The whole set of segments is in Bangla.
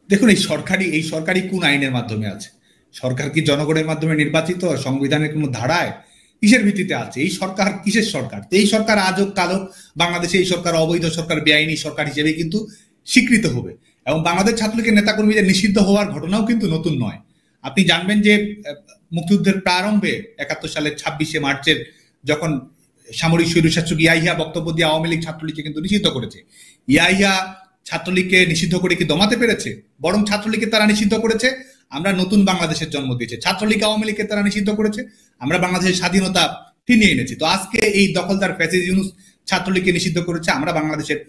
দেখুন, এই সরকারি কোন আইনের মাধ্যমে আছে? সরকার কি জনগণের মাধ্যমে নির্বাচিত? সংবিধানের কোন ধারায়? কিসের ভিত্তিতে আছে এই সরকার? কিসের সরকার? এই সরকার আজও কালো বাংলাদেশে এই সরকার অবৈধ সরকার, বেআইনি সরকার হিসেবে কিন্তু স্বীকৃত হবে। এবং বাংলাদেশ ছাত্রলীগের নেতাকর্মীদের নিষিদ্ধ হওয়ার ঘটনাও কিন্তু নতুন নয়। আপনি জানবেন যে মুক্তিযুদ্ধের প্রারম্ভে ৭১ সালের ২৬শে মার্চের যখন সামরিক স্বৈরশাসক ইয়াহিয়া বক্তব্য দিয়ে আওয়ামী লীগ ছাত্রলীগকে কিন্তু নিষিদ্ধ করেছে। ইয়াহিয়া ছাত্রলীগকে নিষিদ্ধ করে কি দমাতে পেরেছে? বরং ছাত্রলীগকে তারা নিষিদ্ধ করেছে, আমরা নতুন বাংলাদেশের জন্ম দিয়েছে। ছাত্রলীগ আওয়ামী লীগকে তারা নিষিদ্ধ করেছে, আমরা বাংলাদেশের স্বাধীনতা ফিরিয়ে এনেছি। তো আজকে এই দখলদার ফ্যাসিস্ট ইউনূস ছাত্রলীগকে নিষিদ্ধ করেছে, আমরা বাংলাদেশের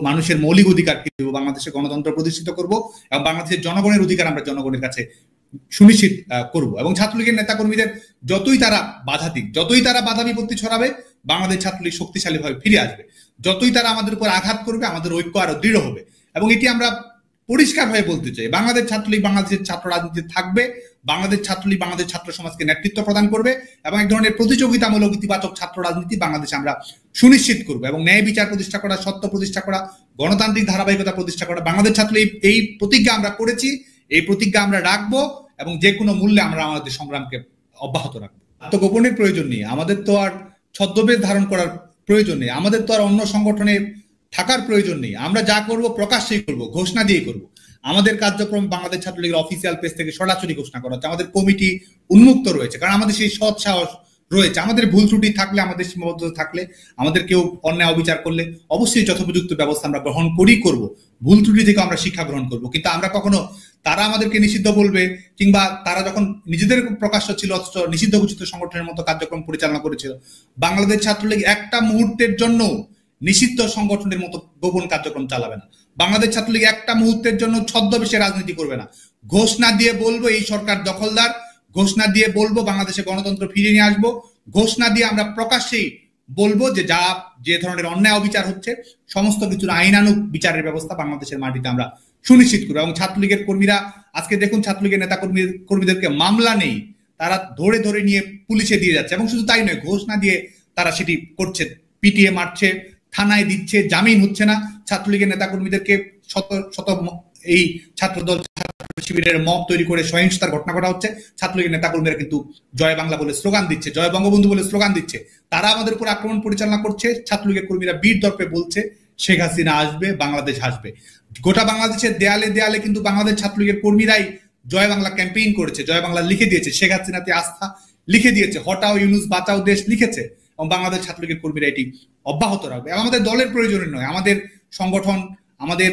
মানুষের মৌলিক অধিকার ফিরব, বাংলাদেশের গণতন্ত্র প্রতিষ্ঠিত করব এবং বাংলাদেশের জনগণের অধিকার আমরা জনগণের কাছে সুনিশ্চিত করব। এবং ছাত্রলীগের নেতাকর্মীদের যতই তারা বাধা দিক, যতই তারা বাধা বিপত্তি ছড়াবে, বাংলাদেশ ছাত্রলীগ শক্তিশালীভাবে ফিরে আসবে। যতই তারা আমাদের উপর আঘাত করবে, আমাদের ঐক্য আরো দৃঢ় হবে। এবং এটি আমরা পরিষ্কারভাবে বলতে চাই, বাংলাদেশ ছাত্রলীগ বাংলাদেশের ছাত্র রাজনীতি থাকবে, বাংলাদেশ ছাত্রলীগ বাংলাদেশ ছাত্র সমাজকে নেতৃত্ব প্রদান করবে এবং এক ধরনের প্রতিযোগিতামূলক ইতিবাচক ছাত্র রাজনীতি বাংলাদেশে আমরা সুনিশ্চিত করবো এবং ন্যায় বিচার প্রতিষ্ঠা করা, সত্য প্রতিষ্ঠা করা, গণতান্ত্রিক ধারাবাহিকতা প্রতিষ্ঠা করা। বাংলাদেশ ছাত্রলীগ এই প্রতিজ্ঞা আমরা করেছি, এই প্রতিজ্ঞা আমরা রাখবো এবং যে কোনো মূল্যে আমরা আমাদের সংগ্রামকে অব্যাহত রাখবো। আত্মগোপনের প্রয়োজন নেই, আমাদের তো আর ছদ্মবেশ ধারণ করার প্রয়োজন নেই, আমাদের তো আর অন্য সংগঠনে থাকার প্রয়োজন নেই। আমরা যা করব প্রকাশ্যেই করব, ঘোষণা দিয়ে করব। আমাদের কার্যক্রম বাংলাদেশ ছাত্রলীগের অফিসিয়াল পেজ থেকে সরাসরি ঘোষণা করা হচ্ছে। আমাদের কমিটি উন্মুক্ত রয়েছে, কারণ আমাদের সেই সৎ সাহস রয়েছে। আমাদের ভুল ত্রুটি থাকলে, আমাদের সীমাবদ্ধতা থাকলে, আমাদের কেউ অন্যায় অবিচার করলে অবশ্যই যথোপযুক্ত ব্যবস্থা আমরা গ্রহণ করব। ভুল ত্রুটি থেকে আমরা শিক্ষা গ্রহণ করব। কিন্তু আমরা কখনো তারা আমাদেরকে নিষিদ্ধ বলবে কিংবা তারা যখন নিজেদের প্রকাশ্য ছিল অথচ নিষিদ্ধ ঘোষিত সংগঠনের মতো কার্যক্রম পরিচালনা করেছিল, বাংলাদেশ ছাত্রলীগ একটা মুহূর্তের জন্য নিষিদ্ধ সংগঠনের মতো গোপন কার্যক্রম চালাবে না। বাংলাদেশ ছাত্রলীগ একটা মুহূর্তের জন্য ছদ্মবেশে রাজনীতি করবে না। ঘোষণা দিয়ে বলবো এই সরকার দখলদার, ঘোষণা দিয়ে বলবো বাংলাদেশে গণতন্ত্র ফিরিয়ে নিয়ে আসবো, ঘোষণা দিয়ে আমরা প্রকাশ্যেই বলবো যে ধরনের অন্যায় অবিচার হচ্ছে সমস্ত কিছুর আইনানুগ বিচারের ব্যবস্থা বাংলাদেশের মাটিতে আমরা সুনিশ্চিত করবো। এবং ছাত্রলীগের কর্মীরা আজকে দেখুন, ছাত্রলীগের নেতা কর্মীদেরকে মামলা নেই, তারা ধরে ধরে নিয়ে পুলিশে দিয়ে যাচ্ছে। এবং শুধু তাই নয়, ঘোষণা দিয়ে তারা সেটি করছে, পিটিয়ে মারছে, থানায় দিচ্ছে, জামিন হচ্ছে না। ছাত্রলীগের নেতাকর্মীদেরকে শত শত এই ছাত্রদল ছাত্র শিবিরের মব তৈরি করে সহিংসতার ঘটনা ঘটা হচ্ছে। ছাত্রলীগের নেতাকর্মীরা কিন্তু জয় বাংলা বলে স্লোগান দিচ্ছে, জয় বঙ্গবন্ধু বলে স্লোগান দিচ্ছে। তারা আমাদের উপর আক্রমণ পরিচালনা করছে। ছাত্রলীগের কর্মীরা বীর দর্পে বলছে শেখ হাসিনা আসবে, বাংলাদেশ আসবে। গোটা বাংলাদেশের দেয়ালে দেয়ালে কিন্তু বাংলাদেশ ছাত্রলীগের কর্মীরাই জয় বাংলা ক্যাম্পেইন করেছে, জয় বাংলা লিখে দিয়েছে, শেখ হাসিনাতে আস্থা লিখে দিয়েছে, হটাও ইউনূস বাঁচাও দেশ লিখেছে। এবং বাংলাদেশ ছাত্রলীগের কর্মীরা এটি অব্যাহত রাখবে। এবং আমাদের দলের প্রয়োজন নয়, আমাদের সংগঠন, আমাদের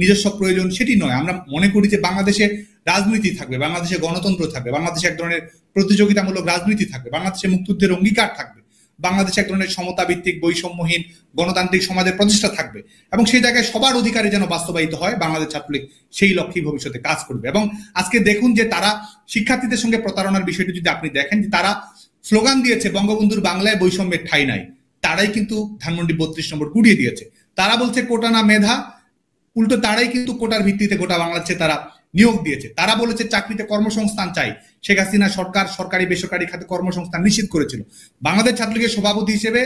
নিজস্ব প্রয়োজন সেটি নয়। আমরা মনে করি যে বাংলাদেশে রাজনীতি থাকবে, বাংলাদেশে গণতন্ত্র থাকবে, বাংলাদেশে এক ধরনের প্রতিযোগিতামূলক রাজনীতি থাকবে, বাংলাদেশে মুক্তিযুদ্ধের অঙ্গীকার থাকবে, বাংলাদেশে এক ধরনের সমতা ভিত্তিক বৈষম্যহীন গণতান্ত্রিক সমাজের প্রতিষ্ঠা থাকবে। এবং সেই জায়গায় সবার অধিকারে যেন বাস্তবায়িত হয়, বাংলাদেশ ছাত্রলীগ সেই লক্ষ্যে ভবিষ্যতে কাজ করবে। এবং আজকে দেখুন যে তারা শিক্ষার্থীদের সঙ্গে প্রতারণার বিষয়টি যদি আপনি দেখেন, যে তারা স্লোগান দিয়েছে বঙ্গবন্ধুর বাংলায় বৈষম্যের ঠাঁই নাই, তারাই কিন্তু ধানমন্ডি ৩২ নম্বর কুড়িয়ে দিয়েছে। তারা বলছে কোটা না মেধা, উল্টো তারাই কিন্তু কোটার ভিত্তিতে গোটা বাংলাদেশে তারা নিয়োগ দিয়েছে। তারা বলেছে চাকরিতে কর্মসংস্থান চাই। শেখ হাসিনা সরকার সরকারি বেসরকারি খাতে কর্মসংস্থান নিশ্চিত করেছিল। বাংলাদেশ ছাত্রলীগের সভাপতি হিসেবে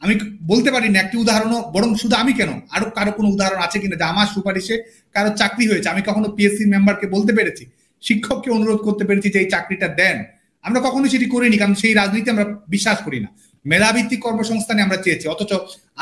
আমি বলতে পারি না একটি উদাহরণও, বরং শুধু আমি কেন, আরো কারো কোনো উদাহরণ আছে কিনা যে আমার সুপারিশে কারো চাকরি হয়েছে। আমি কখনো পিএসসি মেম্বারকে বলতে পেরেছি, শিক্ষককে অনুরোধ করতে পেরেছি যে এই চাকরিটা দেন। আমরা কখনো সেটি করিনি, কারণ সেই রাজনীতি আমরা বিশ্বাস করি না। মেধাভিত্তিক কর্মসংস্থানে আমরা চেয়েছি, অথচ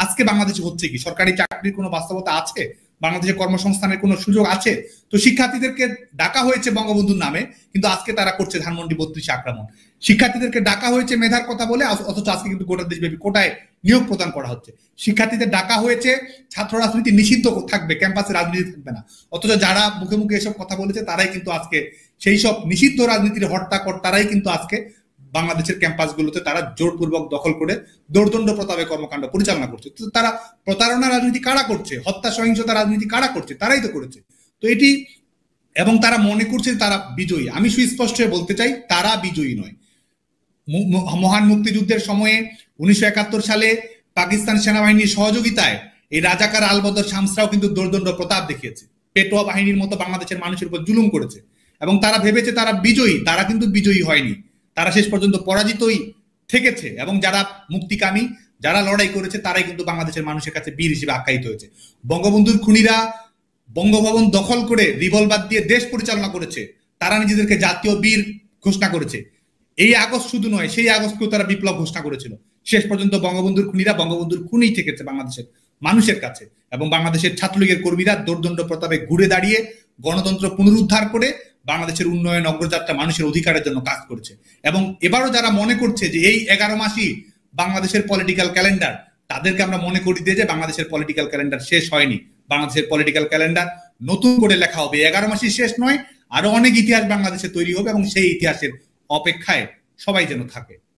আজকে বাংলাদেশে হচ্ছে কি? সরকারি চাকরির কোনো বাস্তবতা আছে? বাংলাদেশে কর্মসংস্থানের কোনো সুযোগ আছে? তো শিক্ষার্থীদেরকে ডাকা হয়েছে বঙ্গবন্ধুর নামে, কিন্তু আজকে তারা করছে ধানমন্ডি ৩২ আক্রমণ। শিক্ষার্থীদেরকে ডাকা হয়েছে মেধার কথা বলে, অথচ আজকে কিন্তু গোটা দেশব্যাপী কোটায় নিয়োগ প্রদান করা হচ্ছে। শিক্ষার্থীদের ডাকা হয়েছে ছাত্র রাজনীতি নিষিদ্ধ থাকবে, ক্যাম্পাসে রাজনীতি থাকবে না, অথচ যারা মুখে মুখে এসব কথা বলেছে তারাই কিন্তু আজকে সেই সব নিষিদ্ধ রাজনীতির হর্তাকর্তারাই কিন্তু আজকে বাংলাদেশের ক্যাম্পাসগুলোতে তারা জোরপূর্বক দখল করে দৌর্দণ্ড প্রতাপে কর্মকাণ্ড পরিচালনা করছে। তো তারা প্রতারণা রাজনীতি কারা করছে, হত্যা সহিংসতা রাজনীতি কারা করছে? তারাই তো করেছে। তো এটি, এবং তারা মনে করছে তারা বিজয়ী। আমি সুস্পষ্ট হয়ে বলতে চাই, তারা বিজয়ী নয়। মহান মুক্তিযুদ্ধের সময়ে ১৯৭১ সালে পাকিস্তান সেনাবাহিনীর সহযোগিতায় এই রাজাকার আলবদর শামসরাও কিন্তু দৌর্দণ্ড প্রতাপ দেখিয়েছে, পেটোয়া বাহিনীর মতো বাংলাদেশের মানুষের উপর জুলুম করেছে। এবং তারা ভেবেছে তারা বিজয়ী, তারা কিন্তু বিজয়ী হয়নি, তারা শেষ পর্যন্ত পরাজিতই থেকেছে। এবং যারা মুক্তিকামী, যারা লড়াই করেছে, তারাই কিন্তু বাংলাদেশের মানুষের কাছে বীর হিসেবে আখ্যায়িত হয়েছে। বঙ্গবন্ধুর খুনিরা বঙ্গভবন দখল করে রিভলভার দিয়ে দেশ পরিচালনা করেছে, তারা নিজেদেরকে জাতীয় বীর ঘোষণা করেছে। এই আগস্ট শুধু নয়, সেই আগস্টকেও তারা বিপ্লব ঘোষণা করেছিল। শেষ পর্যন্ত বঙ্গবন্ধুর খুনিরা বঙ্গবন্ধুর খুনিই থেকেছে বাংলাদেশের মানুষের কাছে, এবং বাংলাদেশের ছাত্রলীগের কর্মীরা দোর্দণ্ড প্রতাপে ঘুরে দাঁড়িয়ে গণতন্ত্র পুনরুদ্ধার করে বাংলাদেশের উন্নয়ন অগ্রযাত্রা মানুষের অধিকারের জন্য কাজ করেছে। এবং এবারও যারা মনে করছে যে এই 11 মাসই বাংলাদেশের পলিটিক্যাল ক্যালেন্ডার, তাদেরকে আমরা মনে করি দিয়ে যে বাংলাদেশের পলিটিক্যাল ক্যালেন্ডার শেষ হয়নি। বাংলাদেশের পলিটিক্যাল ক্যালেন্ডার নতুন করে লেখা হবে। 11 মাসই শেষ নয়, আরো অনেক ইতিহাস বাংলাদেশে তৈরি হবে, এবং সেই ইতিহাসের অপেক্ষায় সবাই যেন থাকে।